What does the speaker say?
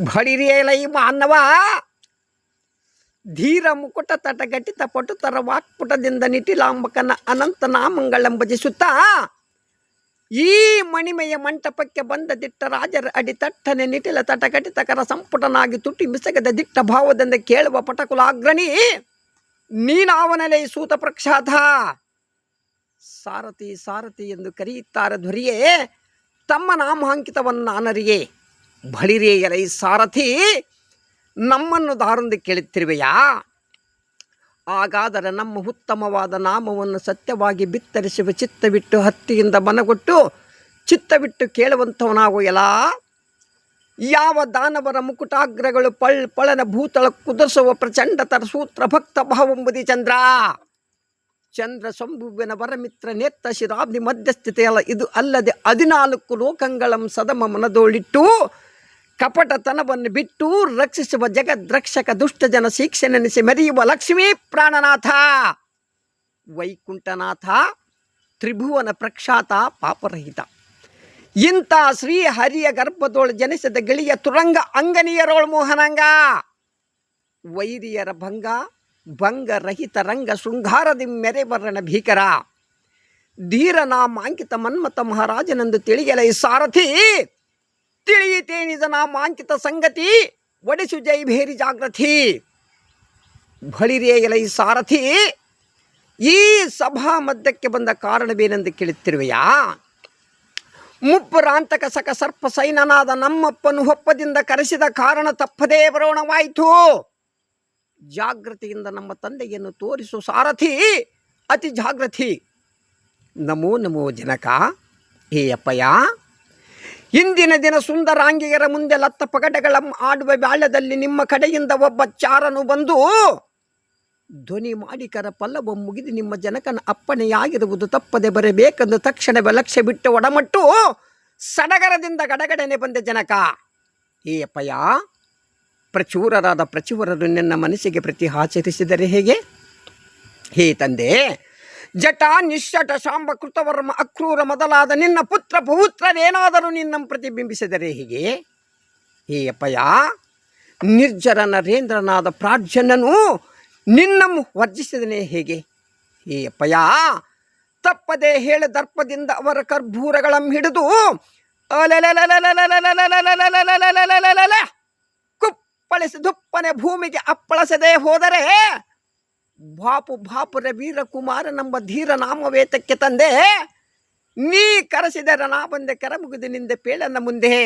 ಬಳಿರಿಯಲೈ ಮಾನವ ಧೀರ ಮುಕುಟ ತಟಘಟಿತ ಪಟುತರ ವಾಕ್ಪುಟದಿಂದ ನಿಟಿಲಾಂಬಕನ ಅನಂತ ನಾಮಂಗಳಂ ಭಜಿಸುತ್ತಾ ಈ ಮಣಿಮೆಯ ಮಂಟಪಕ್ಕೆ ಬಂದ ದಿಟ್ಟ ರಾಜರ ಅಡಿ ತಟ್ಟನೆ ನಿಟಿಲ ತಟಘಟಿತಕರ ಸಂಪುಟನಾಗಿ ತುಟಿ ಮಿಸಗದ ದಿಟ್ಟ ಭಾವದಿಂದ ಕೇಳುವ ಪಟಕುಲಾಗ್ರಣಿ ನೀನಾವನಲೇ ಸೂತ ಪ್ರಖ್ಯಾತ. ಸಾರಥಿ ಸಾರಥಿ ಎಂದು ಕರೆಯುತ್ತಾರೆ ಧ್ವರಿಯೇ, ತಮ್ಮ ನಾಮಾಂಕಿತವನ್ನು ನಾನರಿಯೇ. ಬಳಿರೇ ಎಲೈ ಸಾರಥಿ, ನಮ್ಮನ್ನು ದಾರುಂದು ಕೇಳುತ್ತಿರುವೆಯಾ? ಹಾಗಾದರೆ ನಮ್ಮ ಉತ್ತಮವಾದ ನಾಮವನ್ನು ಸತ್ಯವಾಗಿ ಬಿತ್ತರಿಸುವ ಚಿತ್ತವಿಟ್ಟು ಹತ್ತಿಯಿಂದ ಮನಗೊಟ್ಟು ಚಿತ್ತವಿಟ್ಟು ಕೇಳುವಂಥವನಾಗುಯಲ. ಯಾವ ದಾನವರ ಮುಕುಟಾಗ್ರಗಳು ಪಳನ ಭೂತಳ ಕುದಿಸುವ ಪ್ರಚಂಡತರ ಸೂತ್ರ ಭಕ್ತ ಭಾವಂಬುದಿ ಚಂದ್ರ. ಚಂದ್ರ ಶಂಭುವಿನ ವರಮಿತ್ರ ನೇತ್ರ ಶಿರಾಬ್ದಿ ಮಧ್ಯಸ್ಥಿತಿಯಲ್ಲ. ಇದು ಅಲ್ಲದೆ 14 ಲೋಕಂಗಳಂ ಸದಮ ಮನದೋಳಿಟ್ಟು ಕಪಟತನವನ್ನು ಬಿಟ್ಟು ರಕ್ಷಿಸುವ ಜಗದ್ರಕ್ಷಕ ದುಷ್ಟಜನ ಶಿಕ್ಷೆನೆನಿಸಿ ಮೆರೆಯುವ ಲಕ್ಷ್ಮೀ ಪ್ರಾಣನಾಥ ವೈಕುಂಠನಾಥ ತ್ರಿಭುವನ ಪ್ರಖ್ಯಾತ ಪಾಪರಹಿತ. ಇಂಥ ಶ್ರೀ ಹರಿಯ ಗರ್ಭದೋಳು ಜನಿಸಿದ ಗಿಳಿಯ ತುರಂಗ ಅಂಗನೀಯರೋಳು ಮೋಹನಾಂಗ. ವೈರಿಯರ ಭಂಗರಹಿತ ರಂಗ ಶೃಂಗಾರದಿ ಮೆರೆವರ್ಣ ಭೀಕರ. ಧೀರನಾಮಾಂಕಿತ ಮನ್ಮಥ ಮಹಾರಾಜನೆಂದು ತಿಳಿಯಲೈ ಸಾರಥಿ, ತಿಳಿಯಿತೇನಿದ ನಾಮಾಂಕಿತ ಸಂಗತಿ, ಒಡಿಸು ಜೈ ಭೇರಿ ಜಾಗೃತಿ. ಬಳಿರೇ ಎಲೈ ಸಾರಥಿ, ಈ ಸಭಾ ಮಧ್ಯಕ್ಕೆ ಬಂದ ಕಾರಣವೇನೆಂದು ಕೇಳುತ್ತಿರುವೆಯಾ? ಮುಪ್ಪುರಾಂತಕ ಸಕ ಸರ್ಪ ಸೈನನಾದ ನಮ್ಮಪ್ಪನು ಹೊಪ್ಪದಿಂದ ಕರೆಸಿದ ಕಾರಣ ತಪ್ಪದೇ ಬರೋಣವಾಯಿತು. ಜಾಗೃತಿಯಿಂದ ನಮ್ಮ ತಂದೆಯನ್ನು ತೋರಿಸು ಸಾರಥಿ, ಅತಿ ಜಾಗೃತಿ. ನಮೋ ನಮೋ ಜನಕ. ಹೇ ಅಪ್ಪಯ್ಯ, ಇಂದಿನ ದಿನ ಸುಂದರಾಂಗಿಯರ ಮುಂದೆ ಲತ್ತ ಪಗಡೆಗಳ ಆಡುವ ಬಾಳ್ಯದಲ್ಲಿ ನಿಮ್ಮ ಕಡೆಯಿಂದ ಒಬ್ಬ ಚಾರನು ಬಂದು ಧ್ವನಿ ಮಾಡಿಕರ ಪಲ್ಲವ ಮುಗಿದು ನಿಮ್ಮ ಜನಕನ ಅಪ್ಪಣೆಯಾಗಿರುವುದು ತಪ್ಪದೆ ಬರಬೇಕೆಂದು ತಕ್ಷಣವೇ ಲಕ್ಷ್ಯ ಬಿಟ್ಟು ಒಡಮಟ್ಟು ಸಡಗರದಿಂದ ಗಡಗಡನೆ ಬಂದ ಜನಕ. ಹೇ ಅಪ್ಪಯ್ಯ, ಪ್ರಚೂರರಾದ ಪ್ರಚುರರು ನಿನ್ನ ಮನಸ್ಸಿಗೆ ಪ್ರತಿ ಆಚರಿಸಿದರೆ ಹೇಗೆ? ಹೇ ತಂದೆ, ಜಟ ನಿಶ್ಚಟ ಶಾಂಬ ಕೃತವರ್ಮ ಅಕ್ರೂರ ಮೊದಲಾದ ನಿನ್ನ ಪುತ್ರ ಪೌತ್ರರೇನಾದರೂ ನಿನ್ನ ಪ್ರತಿಬಿಂಬಿಸಿದರೆ ಹೇಗೆ? ಹೇ ಅಪ್ಪಯ್ಯ, ನಿರ್ಜರ ನರೇಂದ್ರನಾದ ಪ್ರಾಜ್ಞನನು ನಿನ್ನನ್ನು ವರ್ಜಿಸಿದನೇ ಹೇಗೆ? ಹೇ ಅಪ್ಪಯ್ಯ, ತಪ್ಪದೆ ಹೇಳ ದರ್ಪದಿಂದ ಅವರ ಕರ್ಪೂರಗಳಂ ಹಿಡಿದು ಕುಪ್ಪಳಿಸಿ ದುಪ್ಪನೆ ಭೂಮಿಗೆ ಅಪ್ಪಳಿಸದೆ ಹೋದರೆ ಬಾಪುರ ವೀರಕುಮಾರನೆಂಬ ಧೀರ ನಾಮವೇತಕ್ಕೆ ತಂದೆ. ನೀ ಕರೆಸಿದರೆ ನಾ ಬಂದೆ ಕರ ಮುಗಿದು ನಿಂದೆ ಪೇಳನ ಮುಂದೆ.